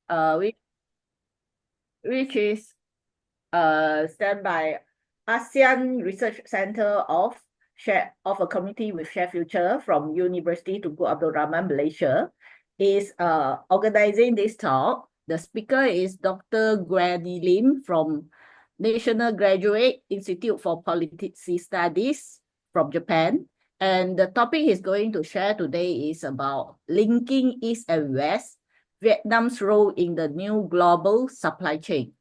uh, which, which is stand by ASEAN Research Center of a committee with Share Future from University Tunku Abdul Rahman, Malaysia, is organizing this talk. The speaker is Dr. Granny Lim from National Graduate Institute for Policy Studies from Japan. And the topic he's going to share today is about linking East and West, Vietnam's role in the new global supply chain.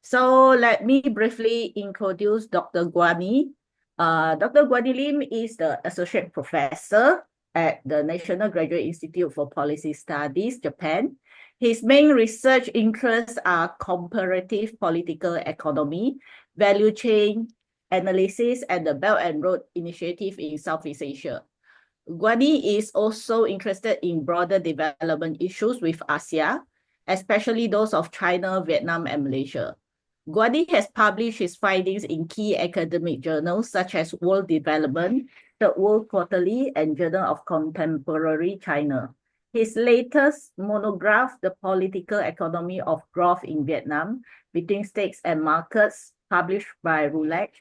So let me briefly introduce Dr. Guani. Dr. Guani Lim is the Associate Professor at the National Graduate Institute for Policy Studies, Japan. His main research interests are comparative political economy, value chain analysis, and the Belt and Road Initiative in Southeast Asia. Guani is also interested in broader development issues with ASEAN, especially those of China, Vietnam, and Malaysia. Guani has published his findings in key academic journals such as World Development, the World Quarterly, and Journal of Contemporary China. His latest monograph, The Political Economy of Growth in Vietnam, Between States and Markets, published by Roulette,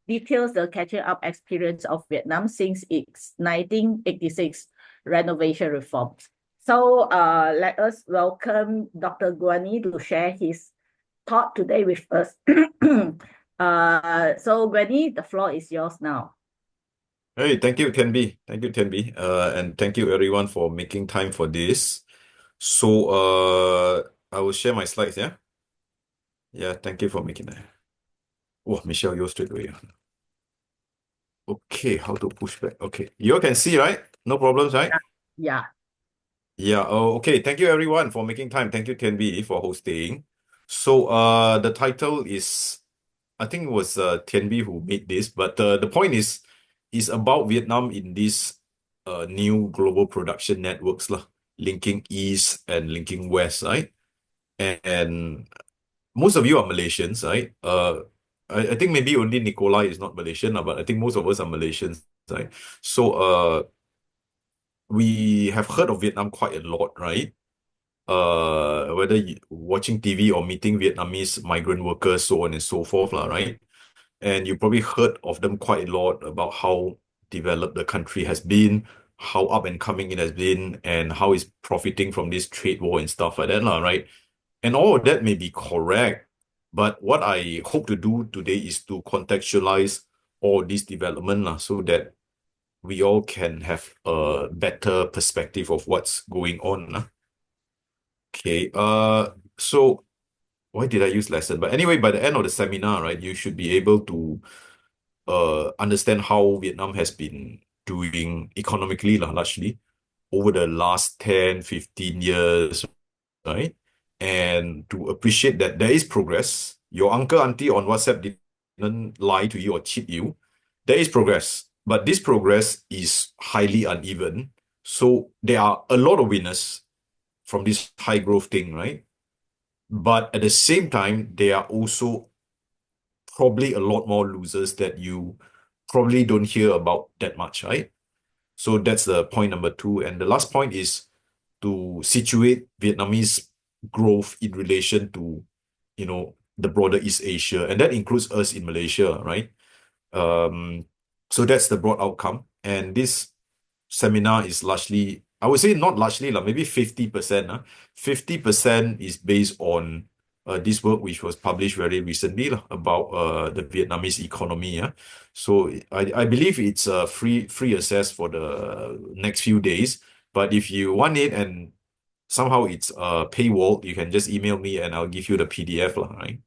details the catching up experience of Vietnam since its 1986 renovation reforms. So let us welcome Dr. Guani to share his thought today with us. So Guani, the floor is yours now. Hey, thank you, Tenby. Thank you, Tenby. And thank you everyone for making time for this. So, I will share my slides, yeah? Yeah, thank you for making that. Oh, Michelle, you're straight away. Okay, how to push back? Okay, you all can see, right? No problems, right? Yeah. Yeah, okay. Thank you everyone for making time. Thank you, Tenby, for hosting. So, the title is, I think it was Tenby who made this, but the point is about Vietnam in this new global production networks lah, linking East and linking West, right? And most of you are Malaysians, right? I think maybe only Nikolai is not Malaysian, but I think most of us are Malaysians, right? So we have heard of Vietnam quite a lot, right? Whether watching TV or meeting Vietnamese migrant workers, so on and so forth, lah, right? And you probably heard of them quite a lot about how developed the country has been, how up and coming it has been, and how it's profiting from this trade war and stuff like that, right? And all of that may be correct, but what I hope to do today is to contextualize all this development so that we all can have a better perspective of what's going on. Okay, so why did I use lesson? But anyway, by the end of the seminar, right, you should be able to understand how Vietnam has been doing economically, largely over the last 10, 15 years, right? And to appreciate that there is progress. Your uncle, auntie on WhatsApp didn't lie to you or cheat you. There is progress, but this progress is highly uneven. So there are a lot of winners from this high growth thing, right? But at the same time, there are also probably a lot more losers that you probably don't hear about that much, right? So that's the point number two. And the last point is to situate Vietnamese growth in relation to, the broader East Asia. And that includes us in Malaysia, right? So that's the broad outcome. And this seminar is largely, I would say not largely, maybe 50%. 50% is based on this work which was published very recently about the Vietnamese economy. So I believe it's a free access for the next few days. But if you want it and somehow it's paywall, you can just email me and I'll give you the PDF, right?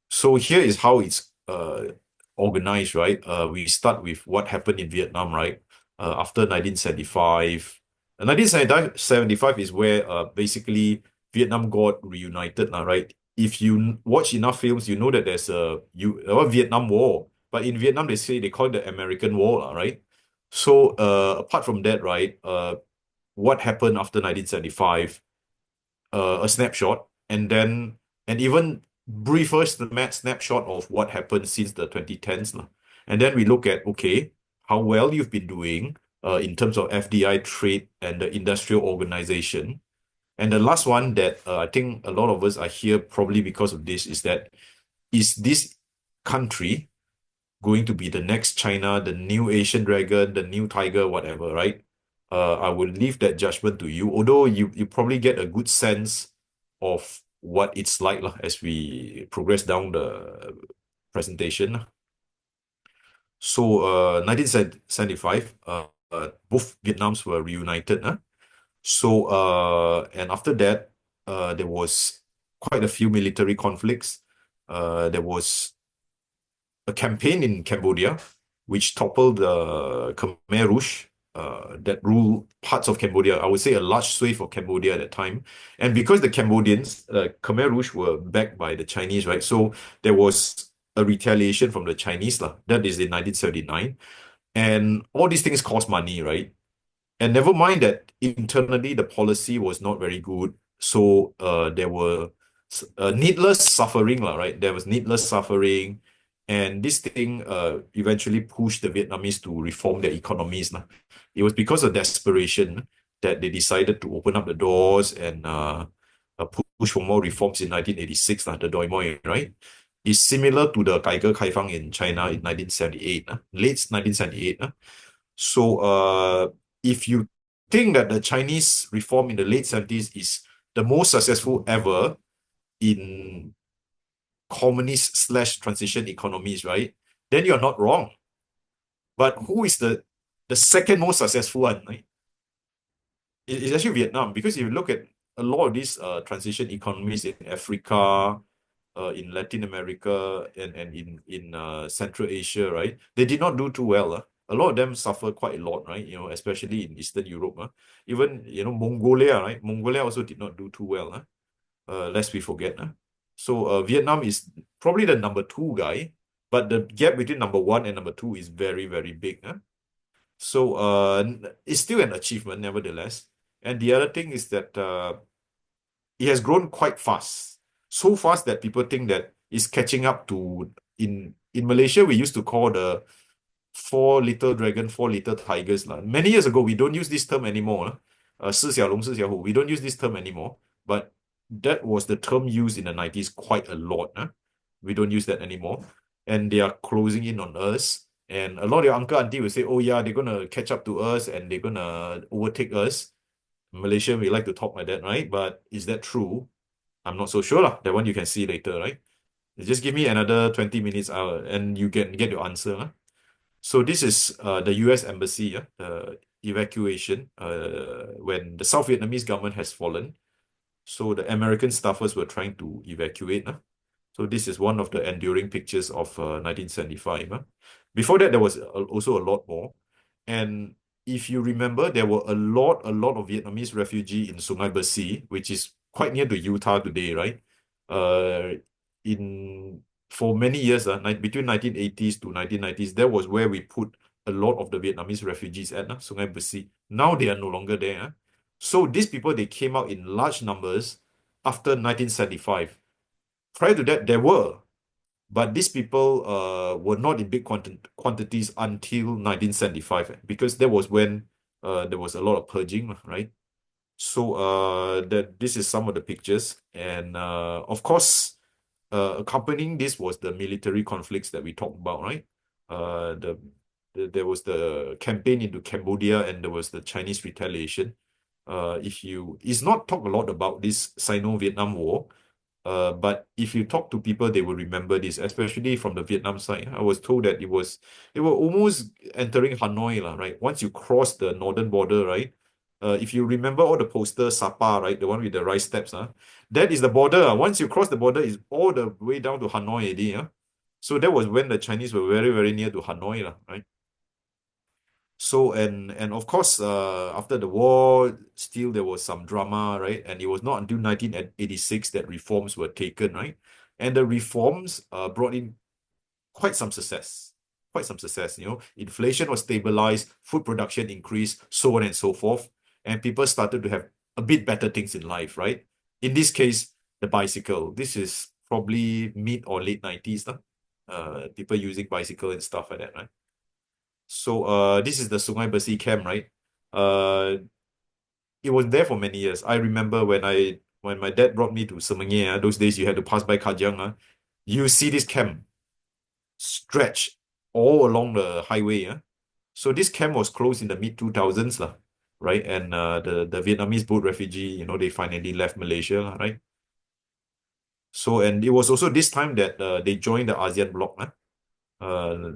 So here is how it's organized, right? We start with what happened in Vietnam, right? After 1975. 1975 is where basically Vietnam got reunited, right? If you watch enough films, you know that there's a Vietnam War. But in Vietnam, they call it the American War, right? So apart from that, right, what happened after 1975, a snapshot, and even briefer snapshot of what happened since the 2010s. And then we look at, okay, how well you've been doing in terms of FDI trade and the industrial organization. And the last one that I think a lot of us are here probably because of this is that, is this country going to be the next China, the new Asian dragon, the new tiger, whatever, right? I will leave that judgment to you. Although you probably get a good sense of what it's like lah, as we progress down the presentation lah. So, 1975, both Vietnams were reunited. So, and after that, there was quite a few military conflicts. There was a campaign in Cambodia, which toppled the Khmer Rouge that ruled parts of Cambodia. I would say a large swathe of Cambodia at that time. And because the Cambodians, Khmer Rouge were backed by the Chinese, right? So there was a retaliation from the Chinese, lah. That is in 1979. And all these things cost money, right? And never mind that internally the policy was not very good. So there were needless suffering, lah, right? There was needless suffering. And this thing eventually pushed the Vietnamese to reform their economies, lah. It was because of desperation that they decided to open up the doors and push for more reforms in 1986, lah, the Doi Moi, right? It's similar to the 改革开放 in China in 1978, late 1978. So if you think that the Chinese reform in the late 70s is the most successful ever in communist slash transition economies, right? Then you're not wrong. But who is the second most successful one, right? It's actually Vietnam, because if you look at a lot of these transition economies in Africa, in Latin America, and in Central Asia, right? They did not do too well. A lot of them suffer quite a lot, right? Especially in Eastern Europe. Even, Mongolia, right? Mongolia also did not do too well. Lest we forget. So Vietnam is probably the number two guy, but the gap between number one and number two is very, very big. So it's still an achievement, nevertheless. And the other thing is that it has grown quite fast. So fast that people think that it's catching up to, in Malaysia, we used to call the four little dragon, four little tigers. Many years ago, we don't use this term anymore. 四小龙, 四小虎, we don't use this term anymore. But that was the term used in the 90s quite a lot. We don't use that anymore. And they are closing in on us. And a lot of your uncle, auntie will say, oh yeah, they're going to catch up to us and they're going to overtake us. Malaysia, we like to talk like that, right? But is that true? I'm not so sure. That one you can see later, right? Just give me another 20 minutes and you can get your answer. So this is the US Embassy, the evacuation when the South Vietnamese government has fallen. So the American staffers were trying to evacuate. So this is one of the enduring pictures of 1975. Before that, there was also a lot more. And if you remember, there were a lot of Vietnamese refugees in Sungai Besi, which is quite near to Utah today, right? For many years, between 1980s to 1990s, that was where we put a lot of the Vietnamese refugees at Sungai Besi. Now they are no longer there. So these people, they came out in large numbers after 1975. Prior to that, there were, but these people were not in big quantities until 1975, because that was when there was a lot of purging, right? So this is some of the pictures. And of course, accompanying this was the military conflicts that we talked about, right? There was the campaign into Cambodia and there was the Chinese retaliation. It's not talked a lot about this Sino-Vietnam War, but if you talk to people, they will remember this, especially from the Vietnam side. I was told that they were almost entering Hanoi, right? Once you cross the northern border, right? If you remember all the posters, Sapa, right? The one with the rice steps, that is the border. Once you cross the border, it's all the way down to Hanoi already. So that was when the Chinese were very, very near to Hanoi, right? So, and of course, after the war, still there was some drama, right? And it was not until 1986 that reforms were taken, right? And the reforms brought in quite some success. Quite some success. Inflation was stabilized, food production increased, so on and so forth. And people started to have a bit better things in life, right? In this case, the bicycle. This is probably mid or late 90s, people using bicycle and stuff like that, right? So this is the Sungai Besi camp, right? it was there for many years. I remember when my dad brought me to Semenye, those days you had to pass by Kajang, you see this camp stretched all along the highway. So this camp was closed in the mid 2000s, lah, right? And the Vietnamese boat refugee, they finally left Malaysia, lah, right? So, and it was also this time that they joined the ASEAN bloc.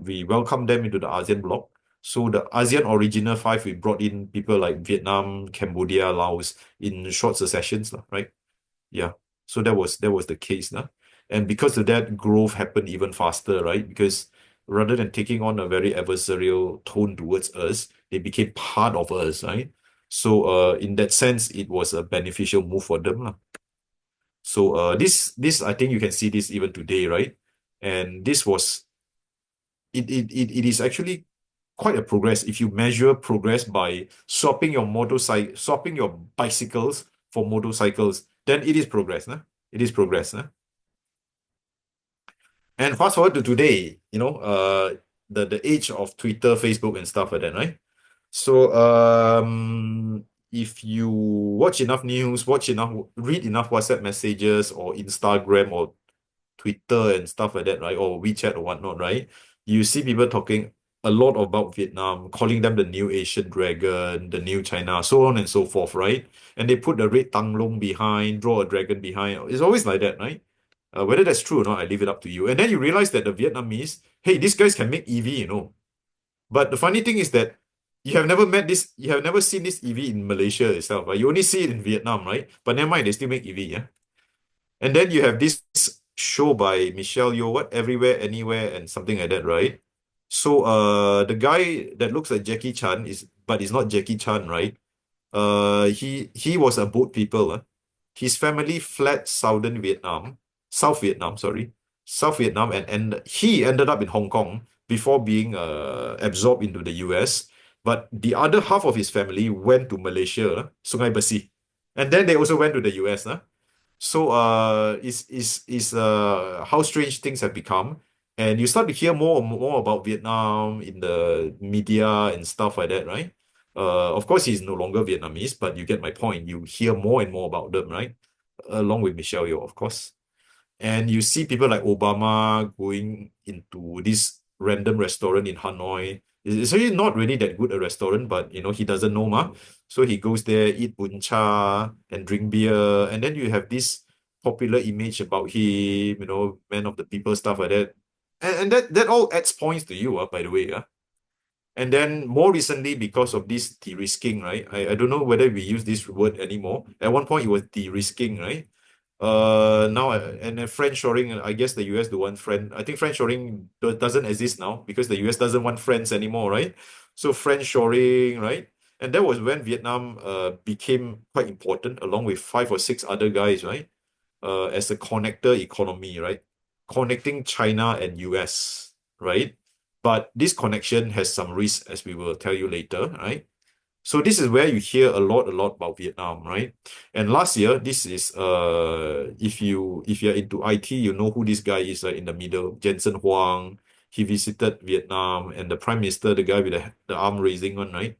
We welcomed them into the ASEAN bloc. So the ASEAN original five, we brought in people like Vietnam, Cambodia, Laos in short successions, lah, right? Yeah. So that was the case, nah. And because of that, growth happened even faster, right? Because rather than taking on a very adversarial tone towards us, they became part of us, right? So in that sense, it was a beneficial move for them, lah. So this I think you can see this even today, right? And this was it is actually quite a progress if you measure progress by swapping your bicycles for motorcycles, then it is progress, nah? It is progress, nah? And fast forward to today, the age of Twitter, Facebook, and stuff like that, right? So if you watch enough news, read enough WhatsApp messages or Instagram or Twitter and stuff like that, right? Or WeChat or whatnot, right? You see people talking a lot about Vietnam, calling them the new Asian dragon, the new China, so on and so forth, right? And they put the red tang long behind, draw a dragon behind. It's always like that, right? Whether that's true or not, I leave it up to you. And then you realize that the Vietnamese, hey, these guys can make EV. But the funny thing is that you have never seen this EV in Malaysia itself, right? You only see it in Vietnam, right? But never mind, they still make EV, yeah? And then you have this show by Michelle Yeoh, what Everywhere, Anywhere, and something like that, right? So the guy that looks like Jackie Chan but is not Jackie Chan, right? He was a boat people. His family fled South Vietnam, sorry, South Vietnam, and he ended up in Hong Kong before being absorbed into the US. But the other half of his family went to Malaysia, Sungai Besi, and then they also went to the US. So is how strange things have become. And you start to hear more and more about Vietnam in the media and stuff like that, right? Of course, he's no longer Vietnamese, but you get my point. You hear more and more about them, right? Along with Michelle Yeoh, of course. And you see people like Obama going into this random restaurant in Hanoi. It's really not really that good a restaurant, but he doesn't know, ma. So he goes there, eat bun cha and drink beer. And then you have this popular image about him, man of the people, stuff like that. And that all adds points to you, by the way. And then more recently, because of this de-risking, right? I don't know whether we use this word anymore. At one point, it was de-risking, right? Now and then friendshoring, I guess the US do want friend. I think friendshoring doesn't exist now because the US doesn't want friends anymore, right? So friendshoring, right? And that was when Vietnam became quite important, along with 5 or 6 other guys, right? As a connector economy, right? Connecting China and US, right? But this connection has some risk, as we will tell you later, right? So this is where you hear a lot about Vietnam, right? And last year, this is if you're into IT, you know who this guy is, in the middle, Jensen Huang. He visited Vietnam, and the Prime Minister, the guy with the arm raising one, right?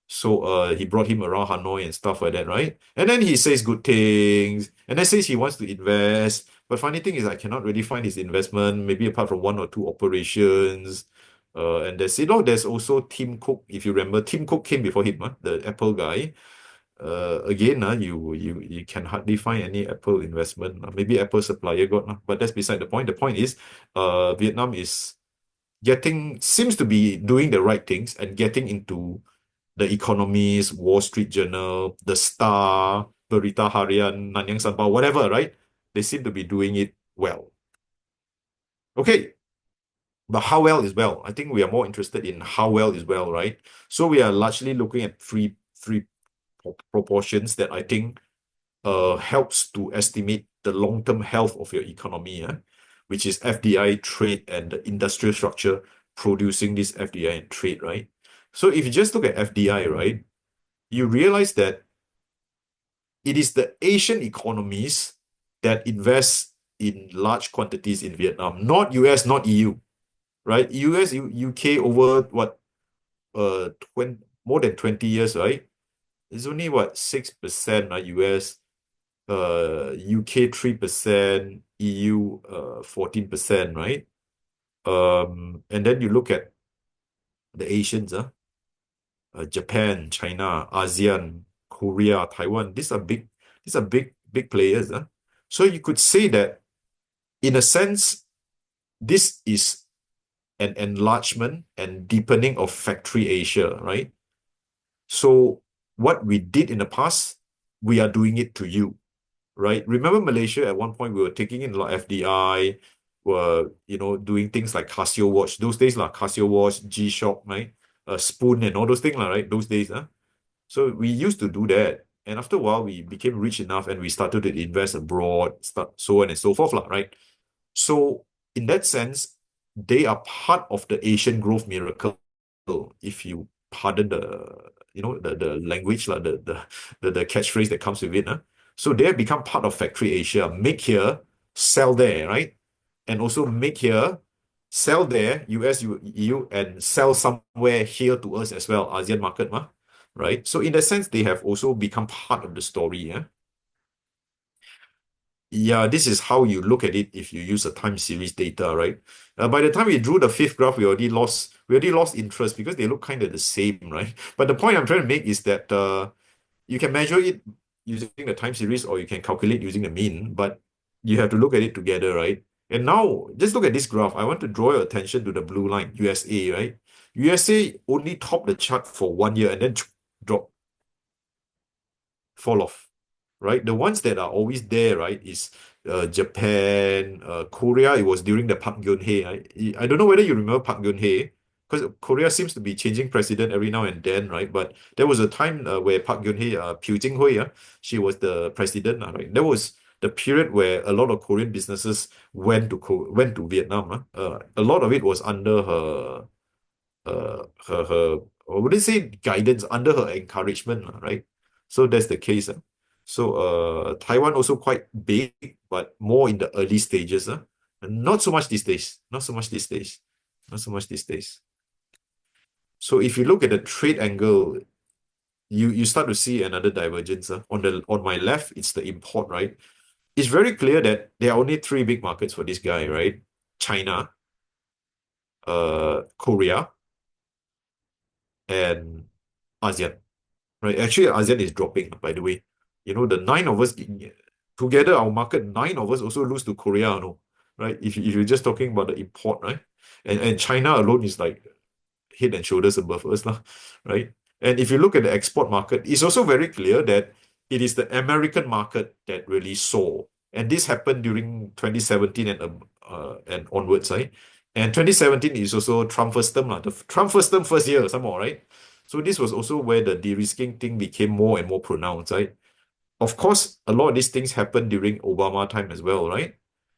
So he brought him around Hanoi and stuff like that, right? And then he says good things, and then says he wants to invest. But funny thing is, I cannot really find his investment, maybe apart from 1 or 2 operations. And there's also Tim Cook, if you remember. Tim Cook came before him, the Apple guy. Again, you can hardly find any Apple investment. Maybe Apple supplier got, but that's beside the point. The point is, Vietnam seems to be doing the right things and getting into the Economist, Wall Street Journal, The Star, Berita Harian, Nanyang Sampao, whatever, right? They seem to be doing it well. Okay, but how well is well? I think we are more interested in how well is well, right? So we are largely looking at three proportions that I think helps to estimate the long-term health of your economy, which is FDI, trade, and the industrial structure producing this FDI and trade, right? So if you just look at FDI, right, you realize that it is the Asian economies that invest in large quantities in Vietnam, not US, not EU, right? US, UK over what, 20, more than 20 years, right? It's only what 6%, right? US, UK 3%, EU 14%, right? And then you look at the Asians, Japan, China, ASEAN, Korea, Taiwan. Big players. So you could say that in a sense, this is an enlargement and deepening of Factory Asia, right? So what we did in the past, we are doing it to you, right? Remember Malaysia at one point we were taking in a lot of FDI, were doing things like Casio watch. Those days like Casio watch, G-Shock, right? Spoon and all those things, right? Those days, huh? So we used to do that. And after a while, we became rich enough and we started to invest abroad, so on and so forth, right? So in that sense, they are part of the Asian growth miracle, if you pardon the language, the catchphrase that comes with it. So they have become part of Factory Asia. Make here, sell there, right? And also make here, sell there, US, EU, and sell somewhere here to us as well, ASEAN market, right? So in that sense, they have also become part of the story. Yeah. Yeah, this is how you look at it if you use a time series data, right? By the time we drew the fifth graph, we already lost interest because they look kind of the same, right? But the point I'm trying to make is that you can measure it using the time series or you can calculate using the mean, but you have to look at it together, right? And now just look at this graph. I want to draw your attention to the blue line, USA, right? USA only topped the chart for 1 year and then drop, fall off, right? The ones that are always there, right, is Japan, Korea. It was during the Park Geun-hye. I don't know whether you remember Park Geun-hye, because Korea seems to be changing president every now and then, right? But there was a time where Park Geun-hye, Pyu Jing-hui, she was the president, right? That was the period where a lot of Korean businesses went to Vietnam. A lot of it was under her I wouldn't say guidance, under her encouragement, right? So that's the case. So Taiwan also quite big, but more in the early stages. And not so much these days. Not so much these days. Not so much these days. So if you look at the trade angle, you start to see another divergence. On my left, it's the import, right? It's very clear that there are only three big markets for this guy, right? China, Korea, and ASEAN. Right? Actually, ASEAN is dropping, by the way. The nine of us together, our market, nine of us also lose to Korea, no? Right? If you're just talking about the import, right? And China alone is like head and shoulders above us, lah, right? And if you look at the export market, it's also very clear that it is the American market that really saw. And this happened during 2017 and onwards, right? And 2017 is also Trump first term, lah. The Trump first term first year, some more, right? So this was also where the de-risking thing became more and more pronounced, right? Of course, a lot of these things happened during Obama time as well, right?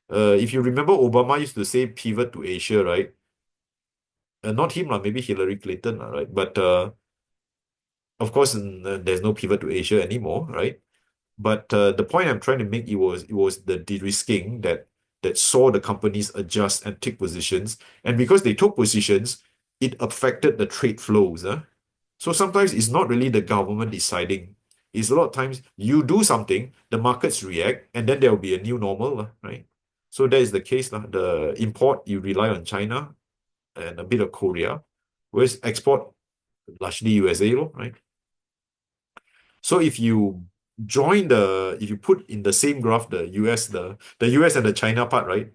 If you remember, Obama used to say pivot to Asia, right? Not him, maybe Hillary Clinton, right? But of course, there's no pivot to Asia anymore, right? But the point I'm trying to make, it was the de-risking that saw the companies adjust and take positions, and because they took positions, it affected the trade flows. So sometimes it's not really the government deciding. It's a lot of times you do something, the markets react, and then there will be a new normal, right? So that is the case. The import, you rely on China and a bit of Korea, whereas export, largely USA, right? So if you put in the same graph the US and the China part, right?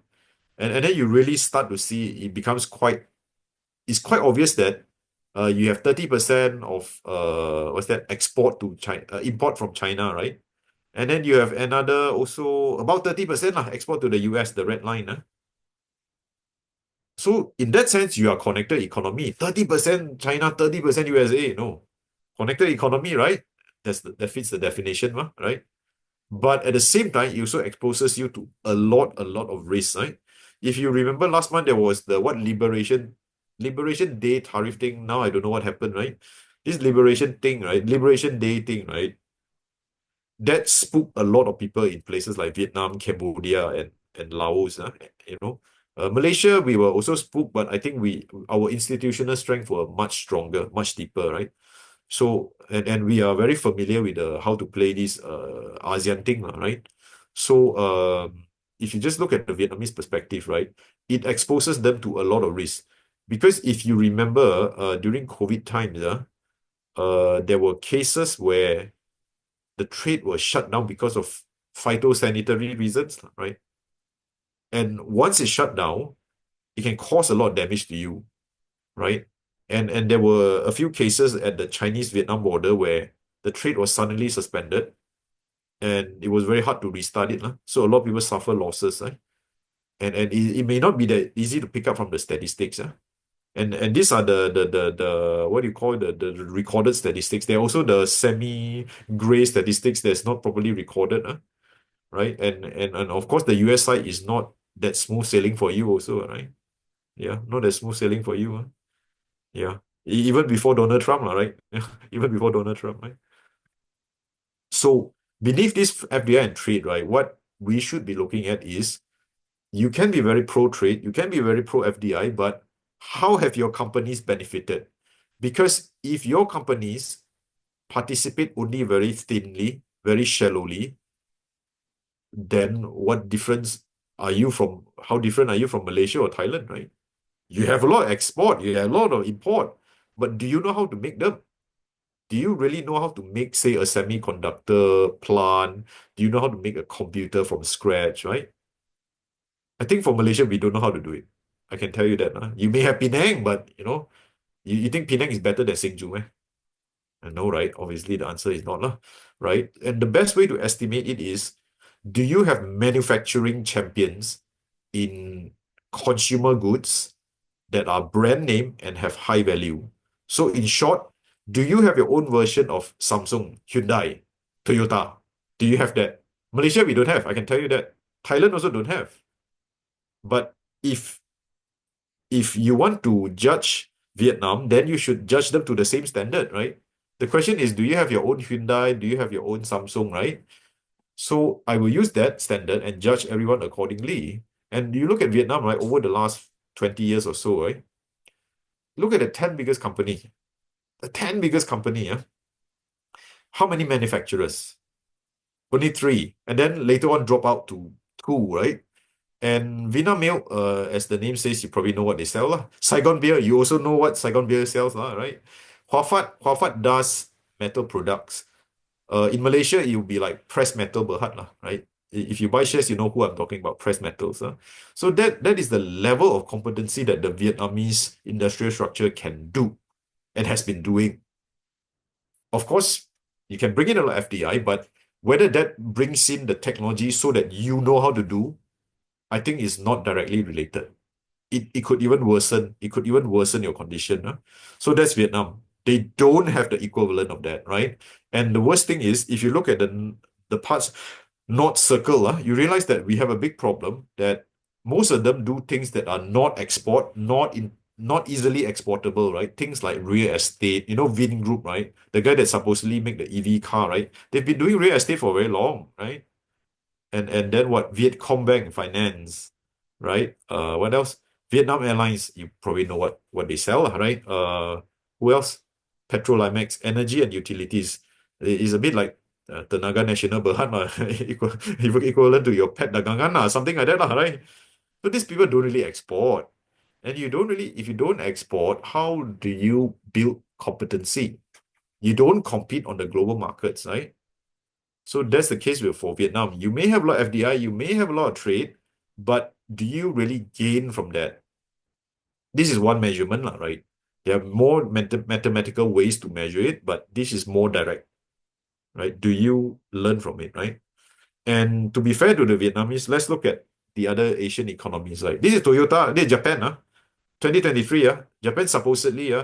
And then you really start to see it's quite obvious that you have 30% of what's that, export to China, import from China, right? And then you have another also about 30% export to the US, the red line. So in that sense, you are connected economy. 30% China, 30% USA. No. Connected economy, right? That fits the definition, right? But at the same time, it also exposes you to a lot of risk, right? If you remember last month, there was the Liberation Day tariff thing. Now I don't know what happened, right? This Liberation thing, right? Liberation Day thing, right? That spooked a lot of people in places like Vietnam, Cambodia, and Laos. Malaysia, we were also spooked, but I think our institutional strength were much stronger, much deeper, right? So, and we are very familiar with how to play this ASEAN thing, right? So, if you just look at the Vietnamese perspective, right, it exposes them to a lot of risk. Because if you remember, during COVID times, there were cases where the trade was shut down because of phytosanitary reasons, right? And once it's shut down, it can cause a lot of damage to you, right? And there were a few cases at the Chinese-Vietnam border where the trade was suddenly suspended and it was very hard to restart it. So a lot of people suffer losses. And it may not be that easy to pick up from the statistics. And these are the what do you call the recorded statistics. There are also the semi-gray statistics that's not properly recorded, right? And of course the US side is not that smooth sailing for you also, right? Yeah, not that smooth sailing for you. Yeah. Even before Donald Trump, right? Even before Donald Trump, right? So beneath this FDI and trade, right, what we should be looking at is you can be very pro-trade, you can be very pro-FDI, but how have your companies benefited? Because if your companies participate only very thinly, very shallowly, then how different are you from Malaysia or Thailand, right? You have a lot of export, you have a lot of import, but do you know how to make them? Do you really know how to make, say, a semiconductor plant? Do you know how to make a computer from scratch, right? I think for Malaysia, we don't know how to do it. I can tell you that. You may have Penang, but you think Penang is better than Singju, eh? I know, right? Obviously, the answer is not, right? And the best way to estimate it is, do you have manufacturing champions in consumer goods that are brand name and have high value? So in short, do you have your own version of Samsung, Hyundai, Toyota? Do you have that? Malaysia, we don't have. I can tell you that. Thailand also don't have. But if if you want to judge Vietnam, then you should judge them to the same standard, right? The question is, do you have your own Hyundai? Do you have your own Samsung, right? So I will use that standard and judge everyone accordingly. And you look at Vietnam, right, over the last 20 years or so, right? Look at the 10 biggest company. The 10 biggest company, yeah? How many manufacturers? Only three. And then later on drop out to two, right? And Vinamilk, as the name says, you probably know what they sell. Saigon beer, you also know what Saigon beer sells, right? Huafat does metal products. In Malaysia, it will be like pressed metal berhad, right? If you buy shares, you know who I'm talking about, pressed metals. So that is the level of competency that the Vietnamese industrial structure can do and has been doing. Of course, you can bring in a lot of FDI, but whether that brings in the technology so that you know how to do, I think is not directly related. It could even worsen. It could even worsen your condition. So that's Vietnam. They don't have the equivalent of that, right? And the worst thing is, if you look at the parts not circle, you realize that we have a big problem that most of them do things that are not easily exportable, right? Things like real estate, Vin Group, right? The guy that supposedly make the EV car, right? They've been doing real estate for very long, right? And then what? Vietcombank Finance, right? What else? Vietnam Airlines, you probably know what they sell, right? Who else? Petrolimex, Energy and Utilities. It's a bit like Tenaga Nasional Berhad, equivalent to your pet dagangan, something like that, right? So these people don't really export. And if you don't export, how do you build competency? You don't compete on the global markets, right? So that's the case for Vietnam. You may have a lot of FDI, you may have a lot of trade, but do you really gain from that? This is one measurement, right? There are more mathematical ways to measure it, but this is more direct, right? Do you learn from it, right? And to be fair to the Vietnamese, let's look at the other Asian economies. Like this is Toyota, this is Japan, 2023, Japan supposedly,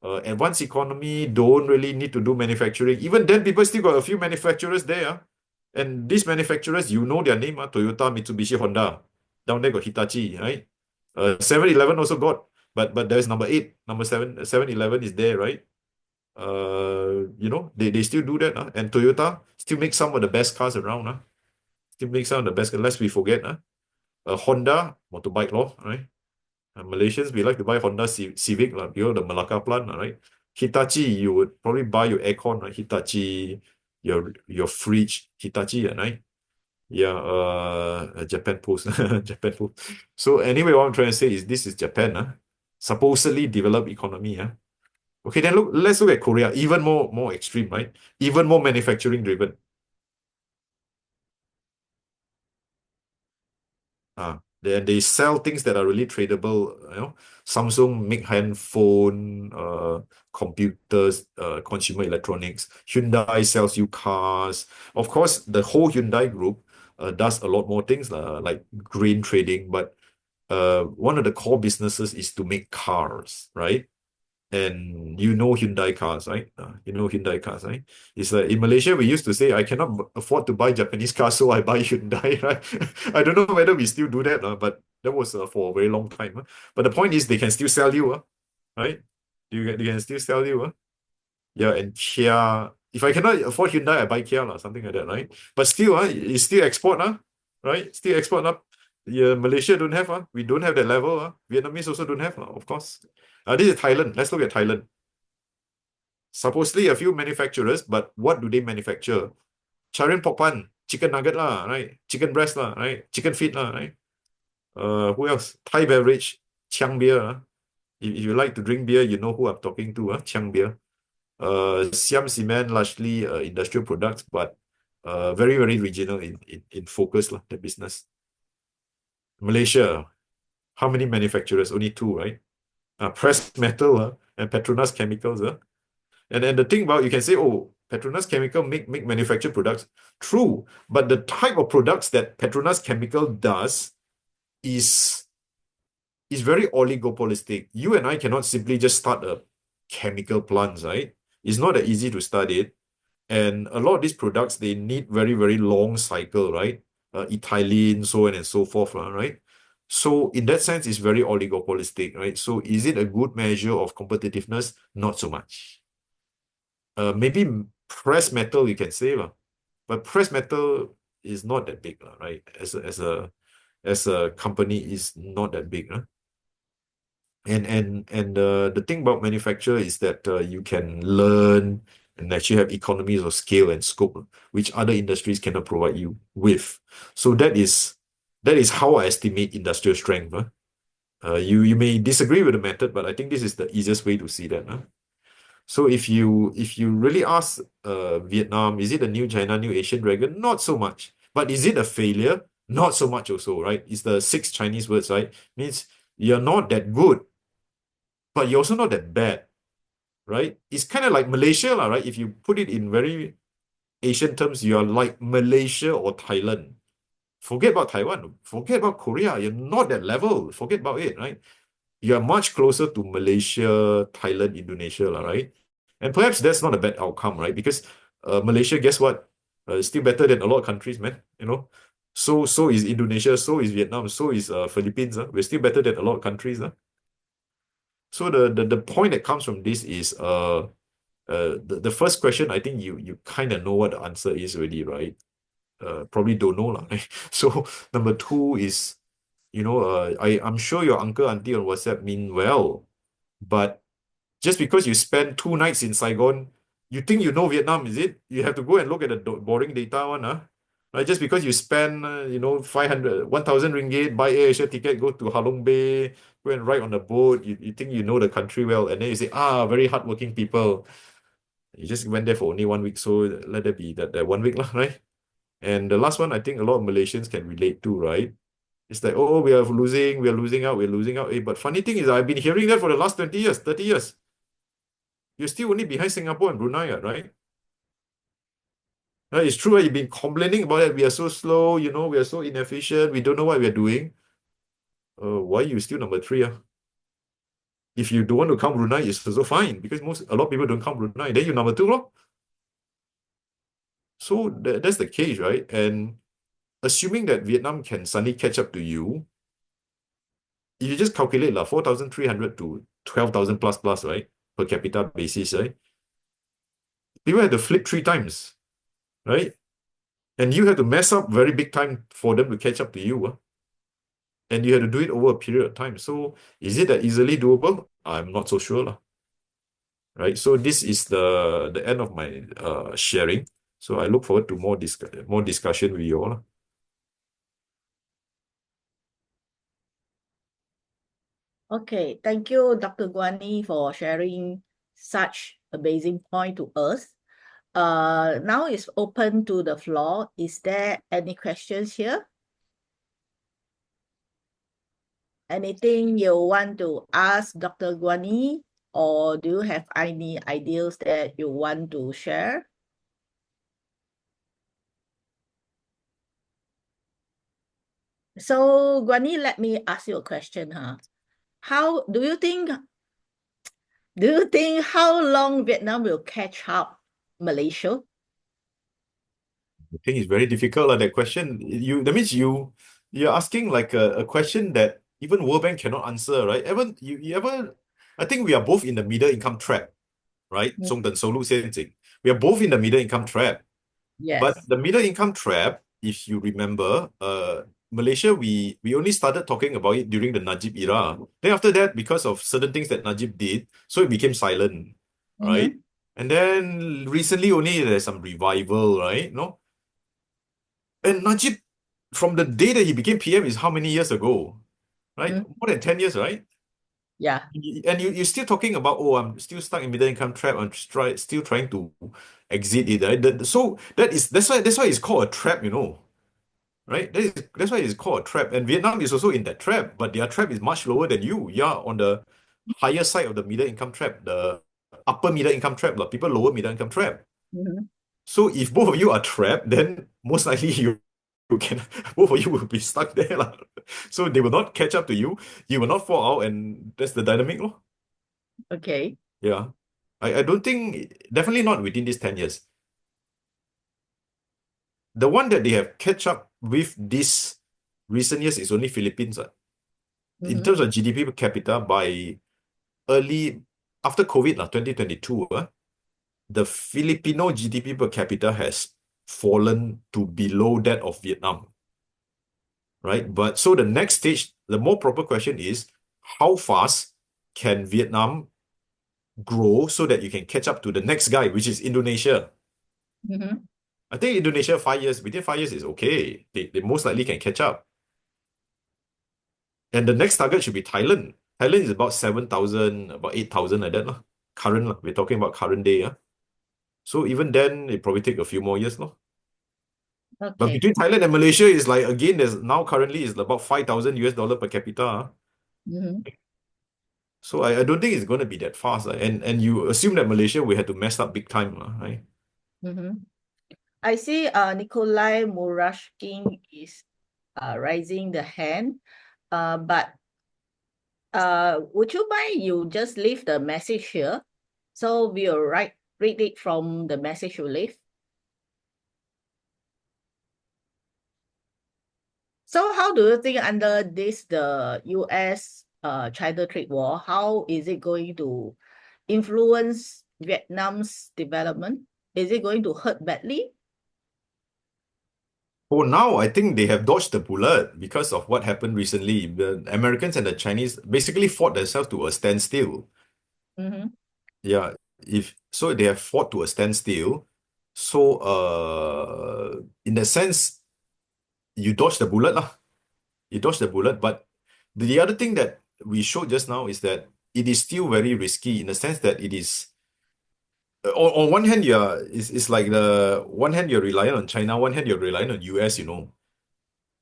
advanced economy, don't really need to do manufacturing. Even then, people still got a few manufacturers there. And these manufacturers, you know their name, Toyota, Mitsubishi, Honda. Down there got Hitachi, right? 7-Eleven also got, but there's number 8, number 7, 7-Eleven is there, right? They still do that, and Toyota still makes some of the best cars around, still makes some of the best, lest we forget, Honda, motorbike law, right? Malaysians, we like to buy Honda Civic, the Melaka plant, right? Hitachi, you would probably buy your aircon, right? Hitachi, your fridge, Hitachi, right? Yeah, Japan Post, Japan Post. So anyway, what I'm trying to say is this is Japan, supposedly developed economy, Okay, then let's look at Korea, even more extreme, right? Even more manufacturing driven. They sell things that are really tradable. Samsung make handphone, computers, consumer electronics. Hyundai sells you cars. Of course, the whole Hyundai group does a lot more things like grain trading, but one of the core businesses is to make cars, right? And you know Hyundai cars, right? You know Hyundai cars, right? It's like in Malaysia, we used to say, I cannot afford to buy Japanese cars, so I buy Hyundai, right? I don't know whether we still do that, but that was for a very long time. But the point is, they can still sell you, right? They can still sell you. Yeah, and Kia. If I cannot afford Hyundai, I buy Kia, something like that, right? But still, it's still export, right? Still export. Yeah, Malaysia don't have, we don't have that level. Vietnamese also don't have, of course. This is Thailand. Let's look at Thailand. Supposedly a few manufacturers, but what do they manufacture? Charian pork bun, chicken nugget right? Chicken breast right? Chicken feet right? Who else? Thai beverage, Chiang beer. If you like to drink beer, you know who I'm talking to, Chiang beer. Siam Cement, largely industrial products, but very, very regional in focus, the business. Malaysia, how many manufacturers? Only two, right? Pressed metal and Petronas Chemicals. And then the thing about, you can say, oh, Petronas Chemical make manufactured products. True, but the type of products that Petronas Chemical does is very oligopolistic. You and I cannot simply just start a chemical plant, right? It's not that easy to start it. And a lot of these products, they need very, very long cycle, right? Ethylene, so on and so forth, right? So in that sense, it's very oligopolistic, right? So is it a good measure of competitiveness? Not so much. Maybe press metal, you can say, but press metal is not that big, right? As a company, is not that big. And the thing about manufacture is that you can learn and actually have economies of scale and scope, which other industries cannot provide you with. So that is how I estimate industrial strength. You may disagree with the method, but I think this is the easiest way to see that. So if you really ask Vietnam, is it a new China, new Asian dragon? Not so much. But is it a failure? Not so much also, right? It's the six Chinese words, right? Means you're not that good, but you're also not that bad, right? It's kind of like Malaysia, right? If you put it in very Asian terms, you're like Malaysia or Thailand. Forget about Taiwan. Forget about Korea. You're not that level. Forget about it, right? You're much closer to Malaysia, Thailand, Indonesia, right? And perhaps that's not a bad outcome, right? Because Malaysia, guess what? It's still better than a lot of countries, man. So is Indonesia, so is Vietnam, so is Philippines. We're still better than a lot of countries. So the point that comes from this is the first question, I think you kind of know what the answer is already, right? Probably don't know lah. So number two is, I'm sure your uncle, auntie on WhatsApp mean well, but just because you spend 2 nights in Saigon, you think you know Vietnam, is it? You have to go and look at the boring data one, right? Just because you spend, 500, 1,000 ringgit, buy Air Asia ticket, go to Halong Bay, go and ride on a boat, you think you know the country well, and then you say, very hardworking people. You just went there for only 1 week, so let it be that 1 week, lah, right? And the last one, I think a lot of Malaysians can relate to, right? It's like, oh, we are losing out, we're losing out. But funny thing is, I've been hearing that for the last 20 years, 30 years. You're still only behind Singapore and Brunei, right? It's true, you've been complaining about it. We are so slow, we are so inefficient, we don't know what we are doing. Why are you still number three? If you don't want to count Brunei, it's also fine, because a lot of people don't count Brunei. Then you're number two, lor. So that's the case, right? And assuming that Vietnam can suddenly catch up to you, if you just calculate 4,300 to 12,000 plus, right? Per capita basis, right? People have to flip 3 times, right? And you have to mess up very big time for them to catch up to you. And you have to do it over a period of time. So is it that easily doable? I'm not so sure. right? So this is the end of my sharing. So I look forward to more discussion with you all. Okay, thank you, Dr. Guani, for sharing such amazing point to us. Now it's open to the floor. Is there any questions here? Anything you want to ask Dr. Guani, or do you have any ideas that you want to share? So, Guani, let me ask you a question, huh? How do you think how long Vietnam will catch up Malaysia? I think it's very difficult, that question. That means you're asking like a question that even World Bank cannot answer, right? You ever I think we are both in the middle income trap, right? Mm. 中等收入陷阱. We are both in the middle income trap. But Yes. the middle income trap, if you remember, Malaysia, we only started talking about it during the Najib era. Then after that, because of certain things that Najib did, so it became silent, right? Mm-hmm. And then recently only there's some revival, right? No? And Najib, from the day that he became PM is how many years ago? Right? Mm. More than 10 years, right? Yeah. And you're still talking about, oh, I'm still stuck in middle income trap. I'm still trying to exit it. Right? So that's why it's called a trap, right? That's why it's called a trap. And Vietnam is also in that trap, but their trap is much lower than you. You're on the higher side of the middle income trap, the upper middle income trap, like people lower middle income trap. Mm-hmm. So if both of you are trapped, then most likely you can both of you will be stuck there, lah. So they will not catch up to you. You will not fall out, and that's the dynamic, lor. Okay. Yeah. I don't think, definitely not within these 10 years. The one that they have catch up with this recent years is only Philippines. In Mm-hmm. terms of GDP per capita, by early after COVID, 2022, the Filipino GDP per capita has fallen to below that of Vietnam. Right? But so the next stage, the more proper question is, how fast can Vietnam grow so that you can catch up to the next guy, which is Indonesia? Mm-hmm. I think Indonesia, 5 years, within 5 years is okay. They most likely can catch up. And the next target should be Thailand. Thailand is about 7,000, about 8,000 like that. Current, we're talking about current day. So even then, it probably take a few more years. But Okay. between Thailand and Malaysia is like, again, there's now currently is about 5,000 US dollar per capita. Mm-hmm. So I don't think it's going to be that fast. And you assume that Malaysia we had to mess up big time, right? Mm-hmm. I see Nikolai Murashkin is raising the hand. But would you mind you just leave the message here? So we'll read it from the message you leave. So how do you think under the US China trade war, how is it going to influence Vietnam's development? Is it going to hurt badly? For now, I think they have dodged the bullet because of what happened recently. The Americans and the Chinese basically fought themselves to a standstill. Mm-hmm. Yeah, if so, they have fought to a standstill. So, in that sense, you dodged the bullet, lah. You dodged the bullet. But the other thing that we showed just now is that it is still very risky in the sense that it is on one hand, it's like the one hand you're relying on China, one hand you're relying on US.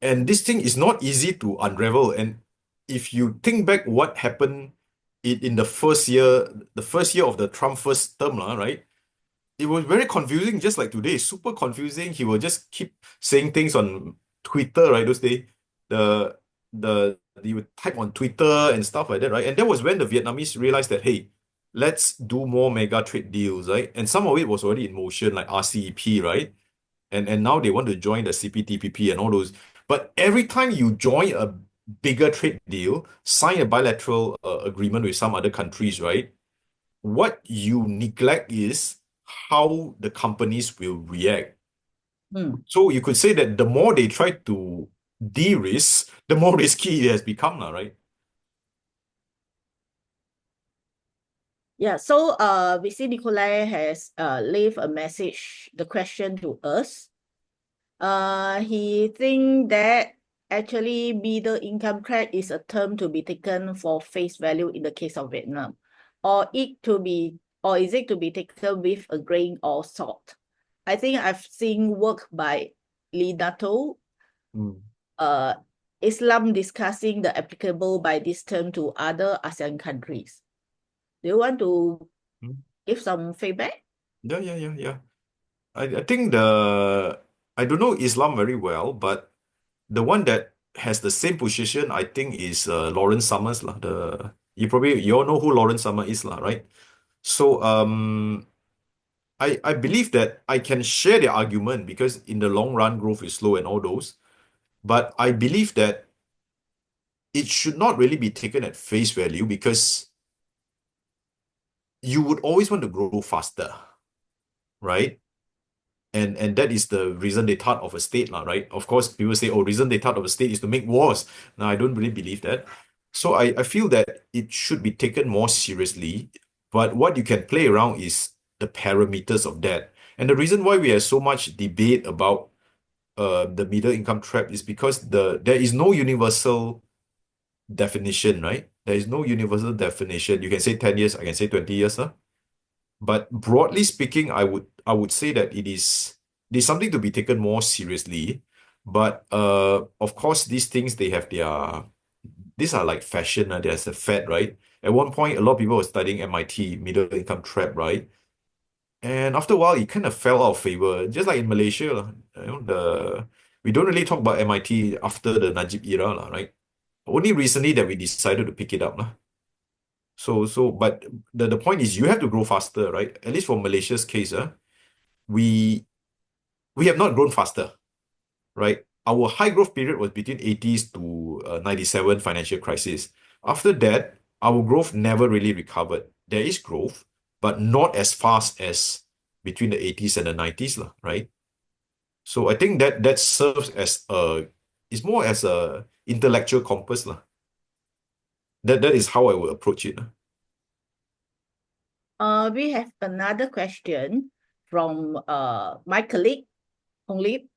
And this thing is not easy to unravel. And if you think back what happened in the first year of the Trump first term, right? It was very confusing, just like today. Super confusing. He will just keep saying things on Twitter, right? Those days, the you would type on Twitter and stuff like that, right? And that was when the Vietnamese realized that, hey, let's do more mega trade deals, right? And some of it was already in motion, like RCEP, right? And now they want to join the CPTPP and all those. But every time you join a bigger trade deal, sign a bilateral agreement with some other countries, right? What you neglect is how the companies will react. Mm. So you could say that the more they try to de-risk, the more risky it has become, right? Yeah, so VC Nikolai has leave a message, the question to us. He think that actually middle income trap is a term to be taken for face value in the case of Vietnam, or is it to be taken with a grain of salt? I think I've seen work by Lee Nato, Mm. Islam discussing the applicable by this term to other ASEAN countries. Do you want to Mm. give some feedback? Yeah. I think I don't know Islam very well, but the one that has the same position, I think, is Lawrence Summers lah. You all know who Lawrence Summers is lah, right? So I believe that I can share the argument because in the long run, growth is slow and all those. But I believe that it should not really be taken at face value because you would always want to grow faster, right? And that is the reason they thought of a state, lah, right? Of course, people say, oh, reason they thought of a state is to make wars. Now, I don't really believe that. So I feel that it should be taken more seriously. But what you can play around is the parameters of that. And the reason why we have so much debate about the middle income trap is because there is no universal definition, right? There is no universal definition. You can say 10 years, I can say 20 years, huh? But broadly speaking, I would say that it is something to be taken more seriously. But of course, these things these are like fashion, there's a fad, right? At one point, a lot of people were studying MIT, middle income trap, right? And after a while, it kind of fell out of favor, just like in Malaysia, lah. We don't really talk about MIT after the Najib era, lah, right? Only recently that we decided to pick it up, lah. But the point is you have to grow faster, right? At least for Malaysia's case, we we have not grown faster, right? Our high growth period was between 80s to 97 financial crisis. After that, our growth never really recovered. There is growth, but not as fast as between the 80s and the 90s, lah, right? So I think that serves as it's more as a intellectual compass, lah. That is how I would approach it, lah. We have another question from my colleague, Hong Lip.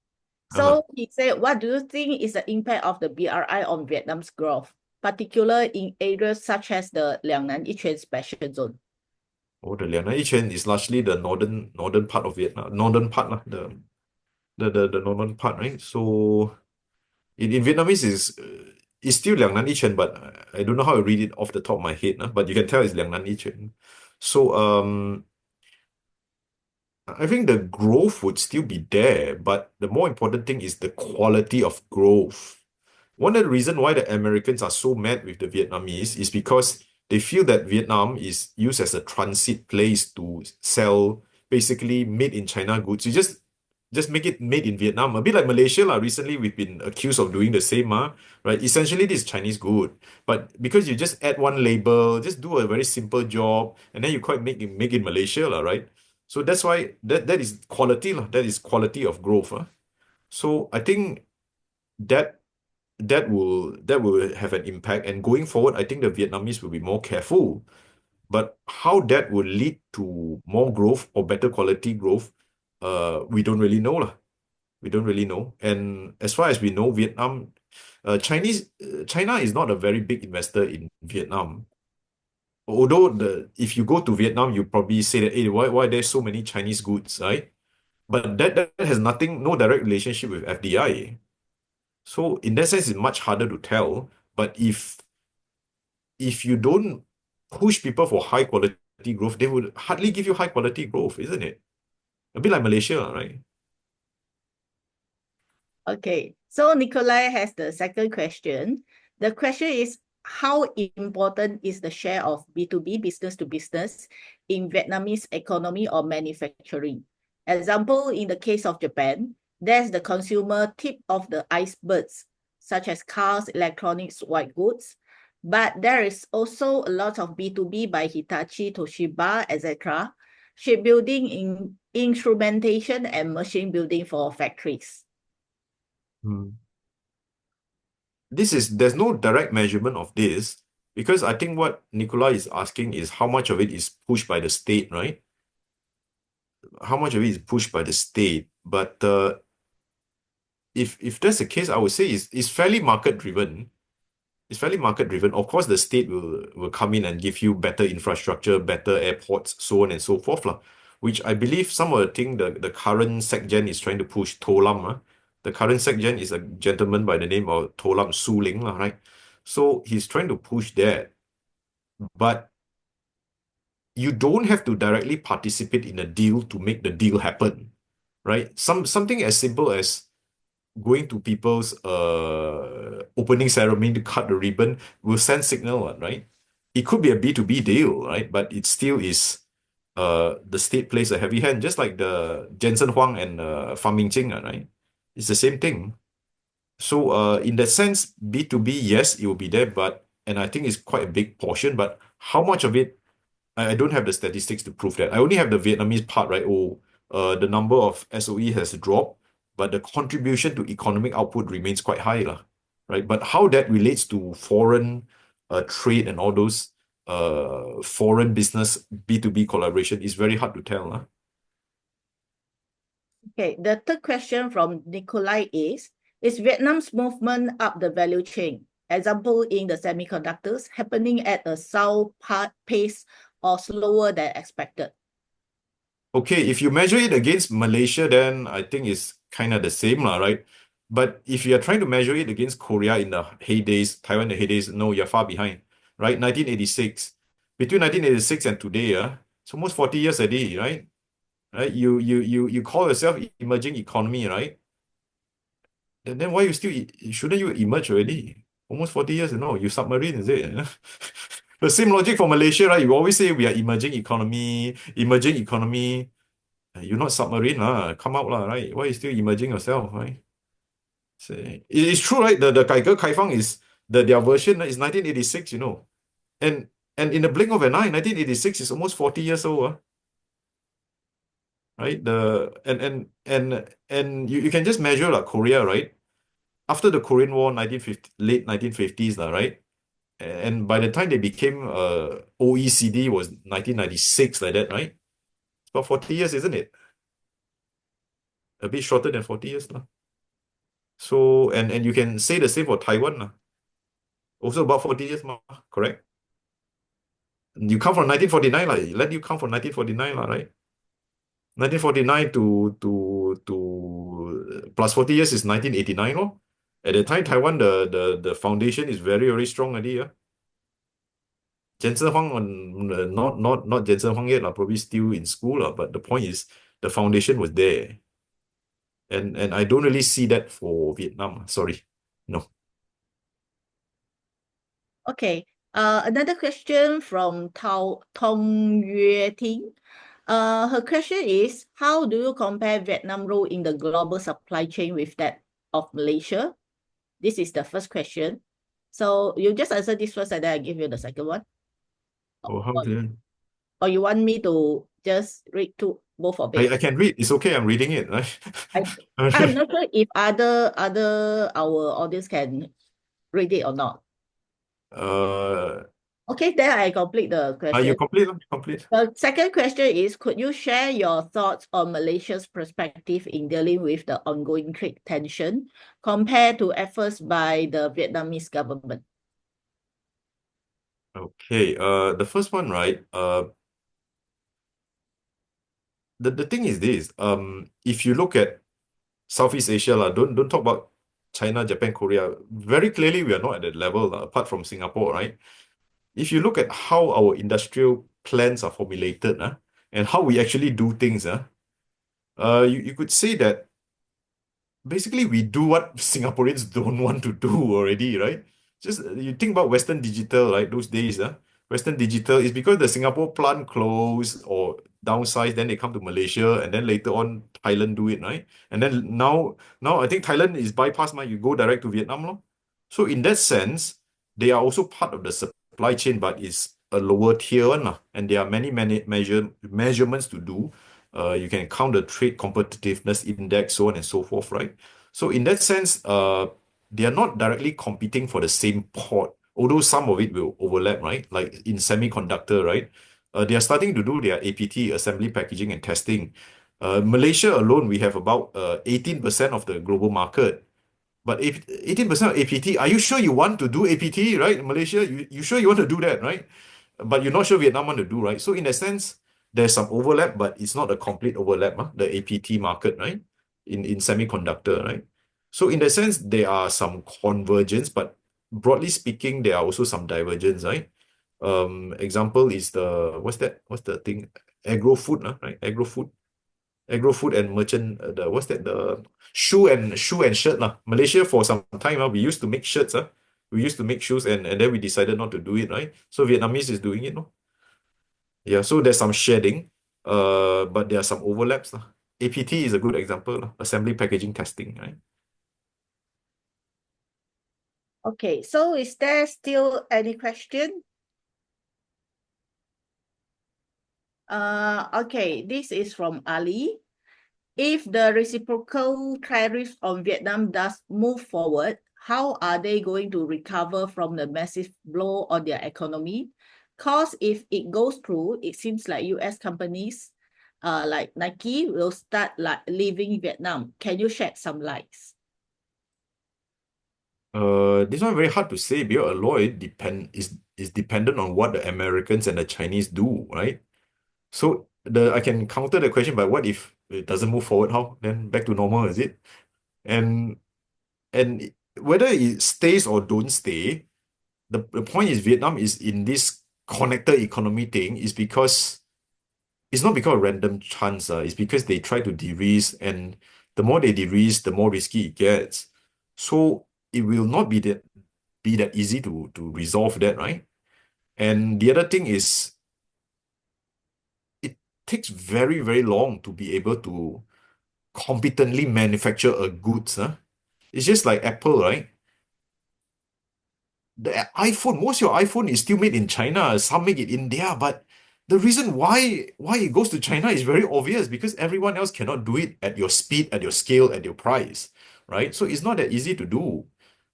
Uh-huh. So he said, what do you think is the impact of the BRI on Vietnam's growth, particularly in areas such as the Liangnan Yichuan Special Zone? Oh, the Liang Yichen is largely the northern part of Vietnam, northern part lah, the northern part, right? So in Vietnamese is still Liang Nan Yichen, but I don't know how to read it off the top of my head, but you can tell it's Liang Nan Yichen. So I think the growth would still be there, but the more important thing is the quality of growth. One of the reasons why the Americans are so mad with the Vietnamese is because they feel that Vietnam is used as a transit place to sell basically made in China goods. You just make it made in Vietnam. A bit like Malaysia, lah. Recently, we've been accused of doing the same, right? Essentially, this is Chinese good. But because you just add one label, just do a very simple job, and then you quite make in Malaysia, lah, right? So that's why that is quality, lah. That is quality of growth. So I think that that will have an impact. And going forward, I think the Vietnamese will be more careful. But how that will lead to more growth or better quality growth, we don't really know, lah. We don't really know. And as far as we know, China is not a very big investor in Vietnam. Although if you go to Vietnam, you probably say that, hey, why there's so many Chinese goods, right? But that has no direct relationship with FDI. So in that sense, it's much harder to tell. But if you don't push people for high quality growth, they would hardly give you high quality growth, isn't it? A bit like Malaysia, right? Okay, so Nikolai has the second question. The question is, how important is the share of B2B, business to business, in Vietnamese economy or manufacturing? Example, in the case of Japan, there's the consumer tip of the icebergs, such as cars, electronics, white goods. But there is also a lot of B2B by Hitachi, Toshiba, etc. Shipbuilding, in instrumentation, and machine building for factories. Hmm. There's no direct measurement of this, Because I think what Nicola is asking is how much of it is pushed by the state, right? How much of it is pushed by the state? But if that's the case, I would say it's fairly market driven. It's fairly market driven. Of course, the state will come in and give you better infrastructure, better airports, so on and so forth, lah. Which I believe some of the thing the current SecGen is trying to push Tolam. The current SecGen is a gentleman by the name of Tolam Su Ling, lah, right? So he's trying to push that. But you don't have to directly participate in a deal to make the deal happen, right? Something as simple as going to people's opening ceremony to cut the ribbon will send signal, right? It could be a B2B deal, right? But it still is the state plays a heavy hand, just like the Jensen Huang and Fan Mingqing, right? It's the same thing. So in that sense, B2B, yes, it will be there, but and I think it's quite a big portion, but how much of it I don't have the statistics to prove that. I only have the Vietnamese part, right? The number of SOE has dropped, but the contribution to economic output remains quite high, lah, right? But how that relates to foreign trade and all those foreign business B2B collaboration is very hard to tell, lah. Okay, the third question from Nikolai is Vietnam's movement up the value chain, example in the semiconductors, happening at a slow pace or slower than expected? Okay, if you measure it against Malaysia, then I think it's kind of the same, lah, right? But if you are trying to measure it against Korea in the heydays, Taiwan in the heydays, no, you're far behind, right? 1986. Between 1986 and today, it's almost 40 years already, right? Right? You call yourself emerging economy, right? And then why you still shouldn't you emerge already? Almost 40 years, no, you submarine, is it? The same logic for Malaysia, right? You always say we are emerging economy, emerging economy. You're not submarine, lah. Come out, lah, right? Why are you still emerging yourself, right? Say, it is true, right? The 改革开放 is their version is 1986, And in the blink of an eye, 1986 is almost 40 years old, right? And you can just measure like Korea, right? After the Korean War, 1950, late 1950s, right? And by the time they became OECD was 1996, like that, right? It's about 40 years, isn't it? A bit shorter than 40 years, lah. So, and you can say the same for Taiwan, lah. Also about 40 years, correct? You come from 1949, lah. Let you come from 1949, lah, right? 1949 to plus 40 years is 1989, lor. At the time, Taiwan, the foundation is very, very strong already, yeah. Jensen Huang not Jensen Huang yet, probably still in school, but the point is the foundation was there. And I don't really see that for Vietnam. Sorry. No. Okay, another question from Tong Yue Ting. Her question is, how do you compare Vietnam role in the global supply chain with that of Malaysia? This is the first question. So you just answer this first and then I give you the second one. Oh, how then? Or you want me to just read to both of it? I can read. It's okay. I'm reading it, right? I'm not sure if our audience can read it or not. Okay, then I complete the question. You complete. The second question is, could you share your thoughts on Malaysia's perspective in dealing with the ongoing trade tension compared to efforts by the Vietnamese government? Okay. The first one, right? The thing is this. If you look at Southeast Asia, don't talk about China, Japan, Korea. Very clearly, we are not at that level, apart from Singapore, right? If you look at how our industrial plans are formulated, and how we actually do things, you could say that basically we do what Singaporeans don't want to do already, right? Just you think about Western Digital, right? Those days, Western Digital is because the Singapore plant closed or downsized, then they come to Malaysia, and then later on Thailand do it, right? And then now I think Thailand is bypassed, you go direct to Vietnam, lor. So in that sense, they are also part of the supply chain, but it's a lower tier one, and there are many measurements to do. You can count the trade competitiveness index, so on and so forth, right? So in that sense, they are not directly competing for the same pot although some of it will overlap, right? Like in semiconductor, right? They are starting to do their APT, assembly, packaging, and testing. Malaysia alone, we have about 18% of the global market. But if 18% of APT, are you sure you want to do APT, right? Malaysia, you sure you want to do that, right? But you're not sure Vietnam want to do, right? So in a sense, there's some overlap, but it's not a complete overlap, the APT market, right? In semiconductor, right? So in that sense, there are some convergence, but broadly speaking, there are also some divergence, right? Example is what's that? What's the thing? Agro-food, right? Agro-food and merchant, what's that? The shoe and shirt, lah. Malaysia for some time, we used to make shirts, we used to make shoes, and then we decided not to do it, right? So Vietnamese is doing it, no? Yeah, so there's some shedding, but there are some overlaps, lah. APT is a good example, lah. Assembly, packaging, testing, right? Okay, so is there still any question? Okay, this is from Ali. If the reciprocal tariffs on Vietnam does move forward, how are they going to recover from the massive blow on their economy? Because if it goes through, it seems like US companies like Nike will start like leaving Vietnam. Can you shed some lights? This one very hard to say because a lot is dependent on what the Americans and the Chinese do, right? So I can counter the question by what if it doesn't move forward, how? Then back to normal, is it? And whether it stays or don't stay, the point is Vietnam is in this connected economy thing is because it's not because of random chance, it's because they try to de-risk, and the more they de-risk, the more risky it gets. So it will not be that easy to resolve that, right? And the other thing is it takes very, very long to be able to competently manufacture a goods. It's just like Apple, right? The iPhone, most of your iPhone is still made in China. Some make it in India, but the reason why it goes to China is very obvious because everyone else cannot do it at your speed, at your scale, at your price, right? So it's not that easy to do,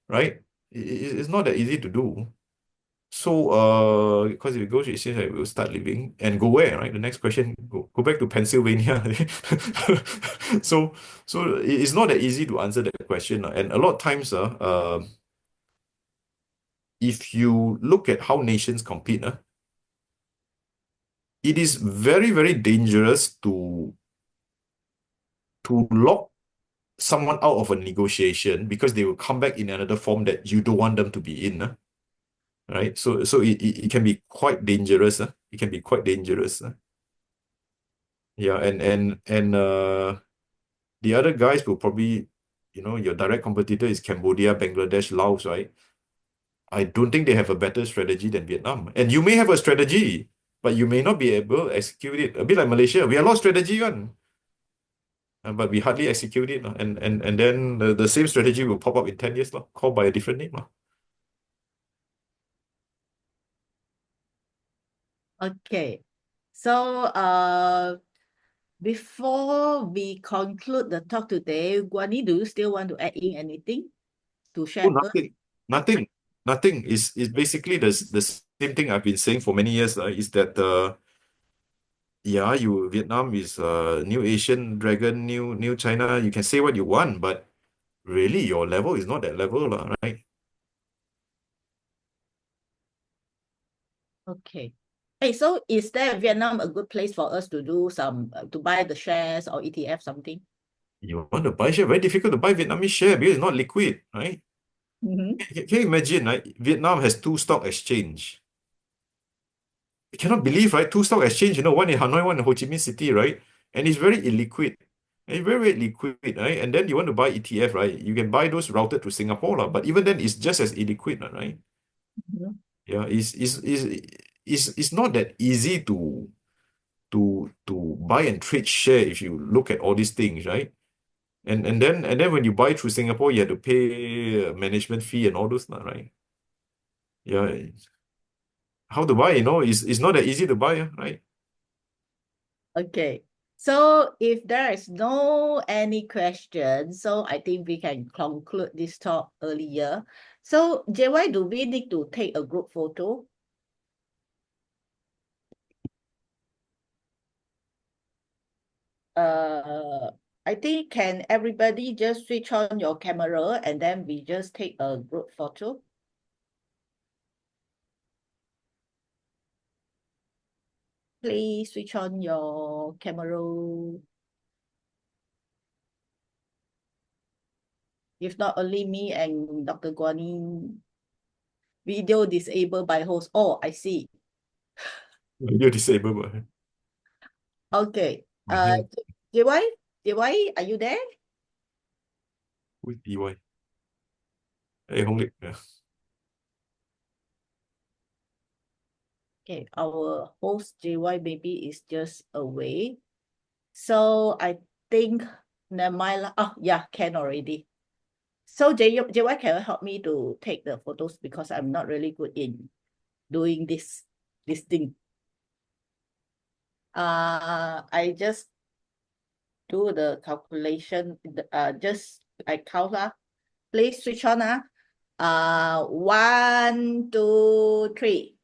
right? It's not that easy to do. So, because if it goes, it seems like we'll start living and go where, right? The next question, go back to Pennsylvania. So, it's not that easy to answer that question. And a lot of times, if you look at how nations compete, it is very, very dangerous to lock someone out of a negotiation because they will come back in another form that you don't want them to be in, right? So it can be quite dangerous. It can be quite dangerous. Yeah, and the other guys will probably, your direct competitor is Cambodia, Bangladesh, Laos, right? I don't think they have a better strategy than Vietnam. And you may have a strategy, but you may not be able to execute it. A bit like Malaysia. We have a lot of strategy, but we hardly execute it. And then the same strategy will pop up in 10 years, called by a different name. Okay, so before we conclude the talk today, Guani, do you still want to add in anything to Oh, share first? nothing. Nothing. Nothing. Is basically the same thing I've been saying for many years, is that yeah, Vietnam is new Asian dragon, new China. You can say what you want, but really your level is not that level, right? Okay. Hey, so is there Vietnam a good place for us to do some to buy the shares or ETF something? You want to buy share, very difficult to buy Vietnamese share because it's not liquid, right? Mm-hmm. Can you imagine, right? Vietnam has two stock exchange. You cannot believe, right? Two stock exchange, one in Hanoi, one in Ho Chi Minh City, right? And it's very illiquid. And it's very, very liquid, right? And then you want to buy ETF, right? You can buy those routed to Singapore, but even then it's just as illiquid, right? Mm-hmm. Yeah, it's not that easy to buy and trade share if you look at all these things, right? And then when you buy through Singapore, you have to pay a management fee and all those, right? Yeah, how to buy, it's not that easy to buy, right? Okay. So if there is no any questions, so I think we can conclude this talk earlier. So, JY, do we need to take a group photo? I think can everybody just switch on your camera and then we just take a group photo? Please switch on your camera. If not, only me and Dr. Guanin. Video disabled by host. Oh, I see. You're disabled. Okay. My hand. JY, are you there? Who is DY? Hey, Hong Lik. Yeah. Okay, our host JY maybe is just away. So I think never mind lah. Oh, yeah, can already. So JY, can you help me to take the photos because I'm not really good in doing this thing. I just do the calculation. Just I count lah. Please switch on. 1, 2, 3.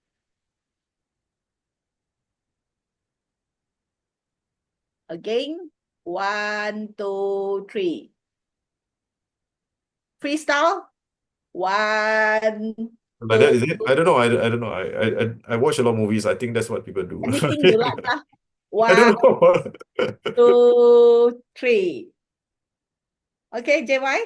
Again, 1, 2, 3. Freestyle. 1. Like that, is it? I don't know. I don't know. I watch a lot of movies. I think that's what people do. Anything you like, lah. I 1, don't know. 2, 3. Okay, JY.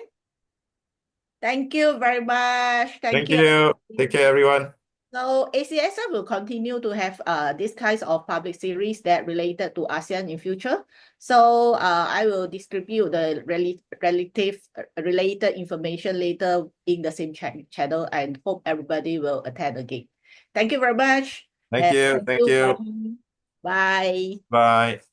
Thank you very much. Thank Thank you. you. Take care, everyone. So ACSF will continue to have these kinds of public series that related to ASEAN in future. So I will distribute the related information later in the same channel and hope everybody will attend again. Thank you very much. Thank And you. thank Thank you, you. Guan. Bye. Bye.